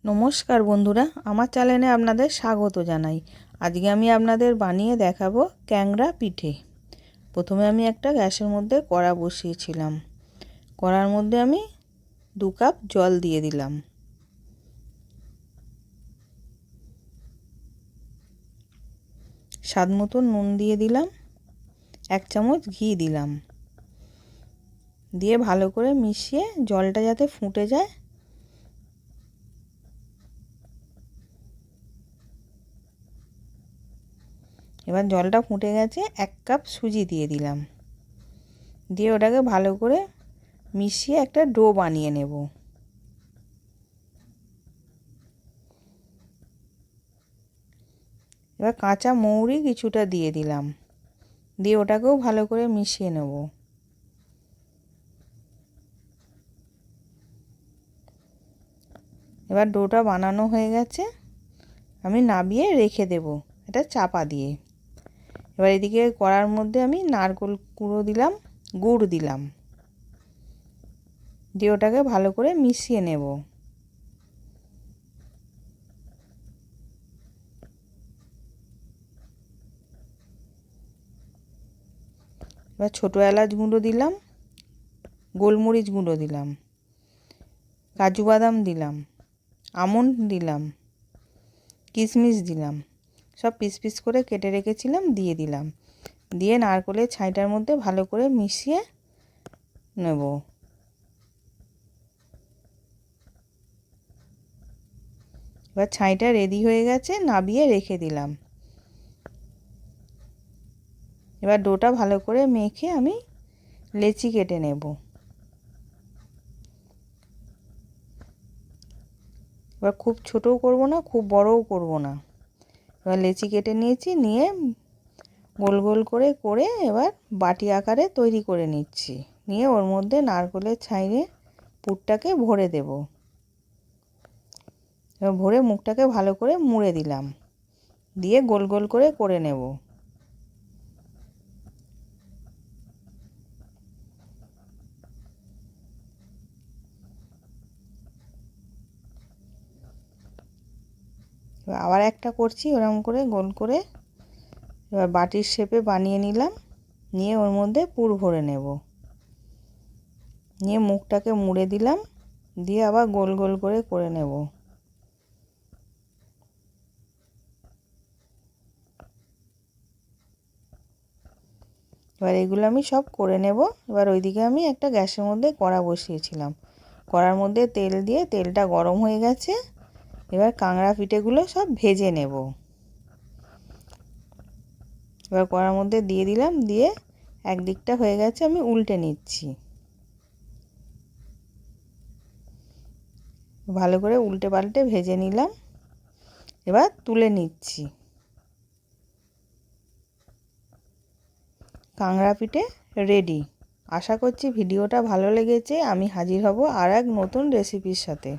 নমস্কার বন্ধুরা, আমার চ্যানেলে আপনাদের স্বাগত জানাই। আজকে আমি আপনাদের বানিয়ে দেখাবো ক্যাংড়া পিঠে। প্রথমে আমি একটা গ্যাসের মধ্যে কড়া বসিয়েছিলাম। কড়ার মধ্যে আমি 2 কাপ জল দিয়ে দিলাম। স্বাদ মতো নুন দিয়ে দিলাম। 1 চামচ ঘি দিলাম। দিয়ে ভালো করে মিশিয়ে জলটা যাতে ফুটে যায় এবার জলটা ফুটে গেছে, 1 কাপ সুজি দিয়ে দিলাম। দিয়ে ওটাকে ভালো করে মিশিয়ে একটা ডো বানিয়ে নেব। এবার কাঁচা মৌরি কিছুটা দিয়ে দিলাম। দিয়ে ওটাকেও ভালো করে মিশিয়ে নেব। এবার ডোটা বানানো হয়ে গেছে, আমি নামিয়ে রেখে দেব এটা চাপা দিয়ে। এবার এদিকে কড়ার মধ্যে আমি নারকেল কুড়ো দিলাম, গুড় দিলাম। দিয়ে ওটাকে ভালো করে মিশিয়ে নেব। এবার ছোটো এলাচ গুঁড়ো দিলাম, গোলমরিচ গুঁড়ো দিলাম, কাজু বাদাম দিলাম, আমন্ড দিলাম, কিশমিশ দিলাম। সব পিস পিস করে কেটে রেখেছিলাম দিয়ে দিলাম। দিয়ে নারকেলের ছাইটার মধ্যে ভালো করে মিশিয়ে নেব। এবার ছাইটা রেডি হয়ে গেছে, নামিয়ে রেখে দিলাম। এবার ডোটা ভালো করে মেখে আমি লেচি কেটে নেব। এবার খুব ছোটও করব না, খুব বড়ও করব না। এবার লেচি কেটে নিয়েছি, নিয়ে গোল গোল করে করে এবার বাটি আকারে তৈরি করে নিচ্ছি। নিয়ে ওর মধ্যে নারকেলের ছাইয়ে পুরটাকে ভরে দেব। এবার ভরে মুখটাকে ভালো করে মুড়ে দিলাম। দিয়ে গোল গোল করে করে নেব। আবার একটা করছি ওরকম করে গোল করে। এবার বাটির শেপে বানিয়ে নিলাম। নিয়ে ওর মধ্যে পুর ভরে নেব। নিয়ে মুখটাকে মুড়ে দিলাম। দিয়ে আবার গোল গোল করে করে নেব। এবার এগুলো আমি সব করে নেব। এবার ওইদিকে আমি একটা গ্যাসের মধ্যে কড়া বসিয়েছিলাম। কড়ার মধ্যে তেল দিয়ে তেলটা গরম হয়ে গেছে। এবার কাঁকড়া পিঠেগুলো সব ভেজে নেব। এবার কড়ার মধ্যে দিয়ে দিলাম। দিয়ে একদিকটা হয়ে গেছে, আমি উল্টে নিচ্ছি। ভালো করে উল্টে পাল্টে ভেজে নিলাম। এবার তুলে নিচ্ছি। কাঁকড়া পিঠে রেডি। আশা করছি ভিডিওটা ভালো লেগেছে। আমি হাজির হব আর এক নতুন রেসিপির সাথে।